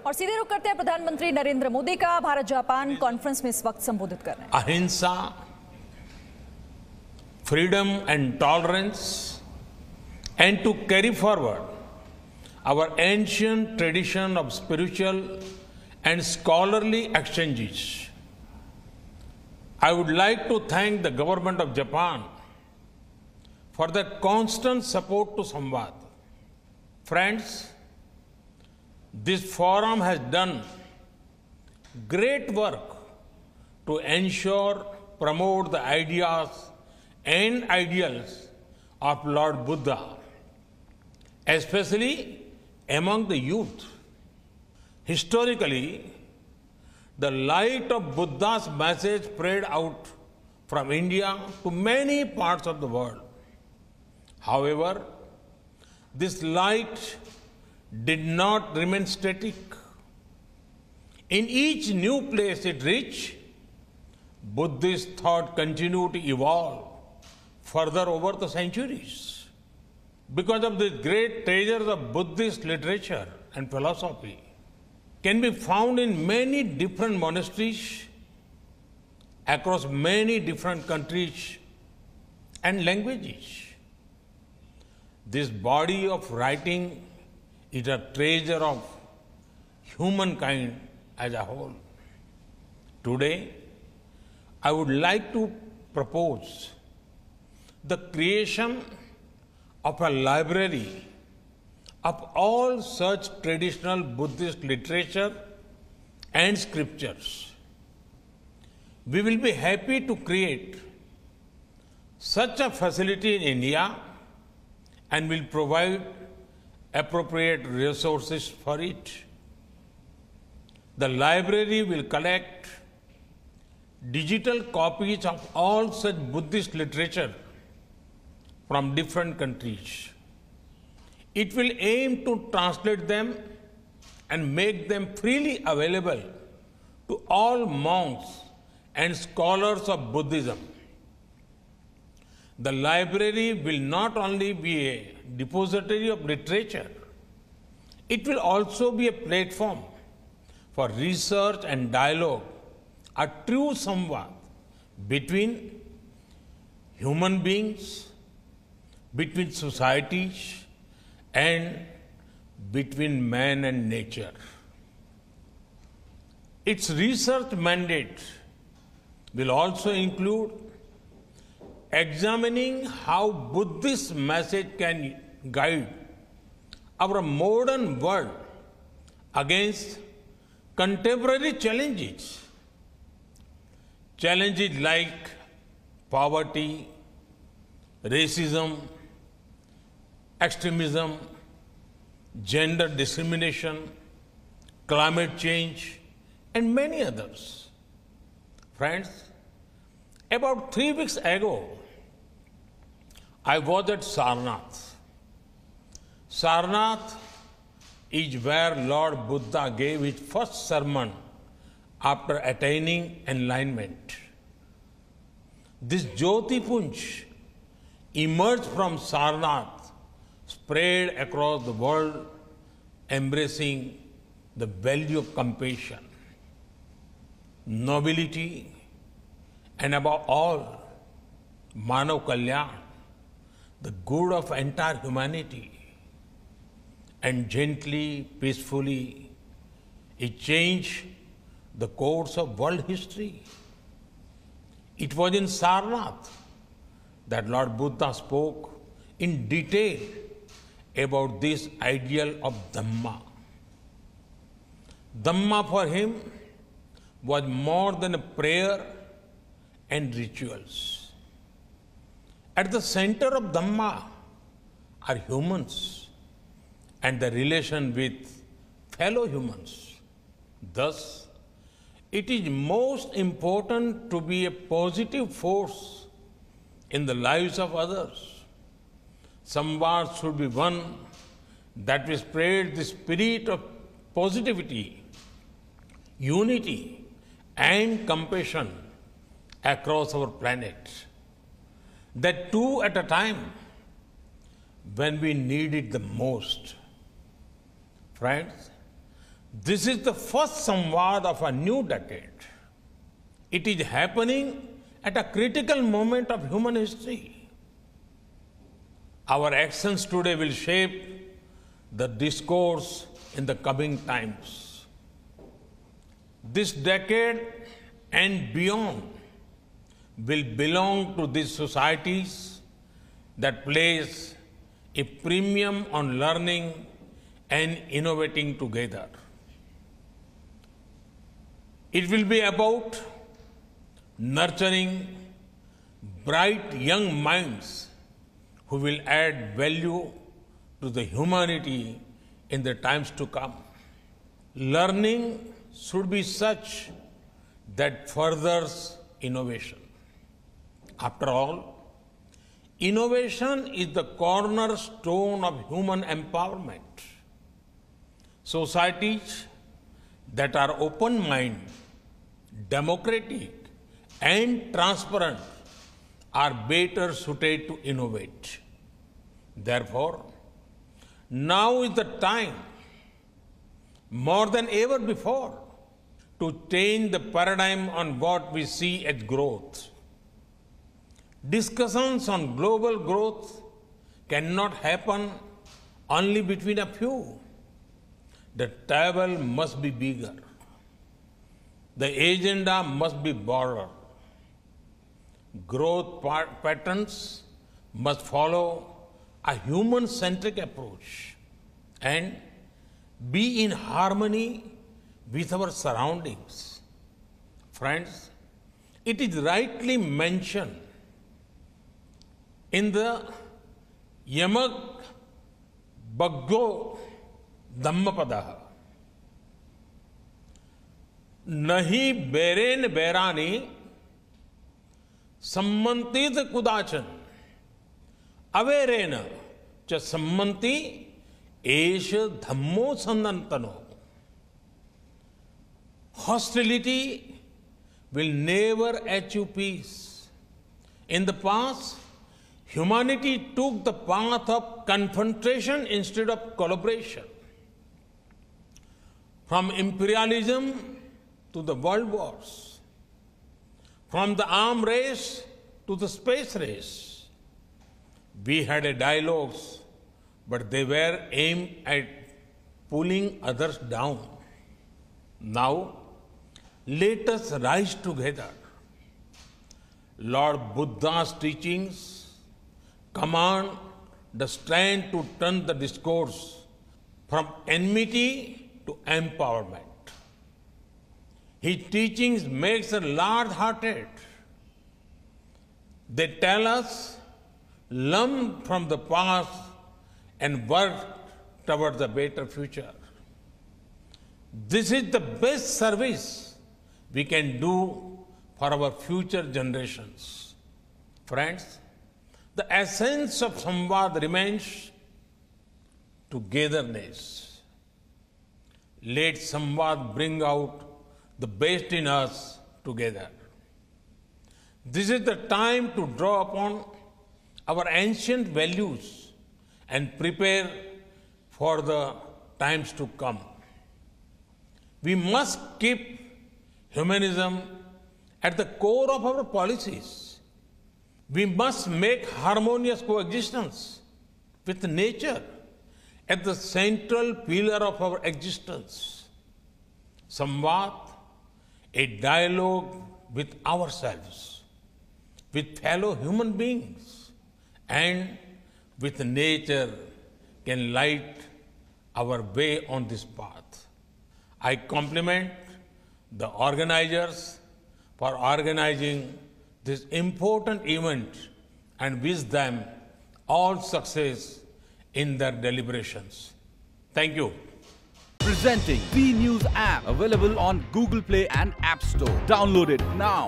और सीधे रुक करते हैं प्रधानमंत्री नरेंद्र मोदी का भारत जापान कॉन्फ्रेंस में इस वक्त संबोधित कर रहे हैं। अहिंसा, freedom and tolerance, and to carry forward our ancient tradition of spiritual and scholarly exchanges. I would like to thank the government of Japan for their constant support to Samvad. Friends, this forum has done great work to ensure, promote the ideas and ideals of Lord Buddha, especially among the youth. Historically, the light of Buddha's message spread out from India to many parts of the world. However, this light did not remain static. In each new place it reached, Buddhist thought continued to evolve further over the centuries. Because of the great treasures of Buddhist literature and philosophy can be found in many different monasteries across many different countries and languages. This body of writing is a treasure of humankind as a whole. Today, I would like to propose the creation of a library of all such traditional Buddhist literature and scriptures. We will be happy to create such a facility in India and will provide appropriate resources for it. The library will collect digital copies of all such Buddhist literature from different countries. It will aim to translate them and make them freely available to all monks and scholars of Buddhism. The library will not only be a depository of literature, it will also be a platform for research and dialogue, a true samvad between human beings, between societies, and between man and nature. Its research mandate will also include examining how Buddhist message can guide our modern world against contemporary challenges. Challenges like poverty, racism, extremism, gender discrimination, climate change, and many others. Friends, about 3 weeks ago, I was at Sarnath. Sarnath is where Lord Buddha gave his first sermon after attaining enlightenment. This Jyoti Punj emerged from Sarnath, spread across the world, embracing the value of compassion, nobility, and above all, Manav Kalyan, the good of entire humanity. And gently, peacefully, it changed the course of world history. It was in Sarnath that Lord Buddha spoke in detail about this ideal of Dhamma. Dhamma for him was more than a prayer and rituals. At the center of Dhamma are humans and the relation with fellow humans. Thus, it is most important to be a positive force in the lives of others. Samvad should be one that will spread the spirit of positivity, unity, and compassion across our planet. That too at a time when we need it the most. Friends, This is the first Samvad of a new decade. It is happening at a critical moment of human history. Our actions today will shape the discourse in the coming times. This decade and beyond will belong to these societies that place a premium on learning and innovating together. It will be about nurturing bright young minds who will add value to the humanity in the times to come. Learning should be such that furthers innovation. After all, innovation is the cornerstone of human empowerment. Societies that are open-minded, democratic, and transparent are better suited to innovate. Therefore, now is the time, more than ever before, to change the paradigm on what we see as growth. Discussions on global growth cannot happen only between a few. The table must be bigger. The agenda must be broader. Growth patterns must follow a human-centric approach and be in harmony with our surroundings. Friends, it is rightly mentioned in the Yamak Baggo Dhammapada, Nahi Beren Berani Sammantit Kudachan Averena Cha Sammanti Esha Dhammo Sandantano. Hostility will never achieve peace. In the past, humanity took the path of confrontation instead of collaboration. From imperialism to the world wars, from the arms race to the space race, we had a dialogues, but they were aimed at pulling others down. Now, let us rise together. Lord Buddha's teachings command the strength to turn the discourse from enmity to empowerment. His teachings makes us large-hearted. They tell us, learn from the past and work towards a better future. This is the best service we can do for our future generations. Friends, the essence of Samvad remains togetherness. Let Samvad bring out the best in us together. This is the time to draw upon our ancient values and prepare for the times to come. We must keep humanism at the core of our policies. We must make harmonious coexistence with nature at the central pillar of our existence. Samvad, a dialogue with ourselves, with fellow human beings, and with nature can light our way on this path. I compliment the organizers for organizing this important event and wish them all success in their deliberations. Thank you. Presenting V News app, available on Google Play and App Store. Download it now.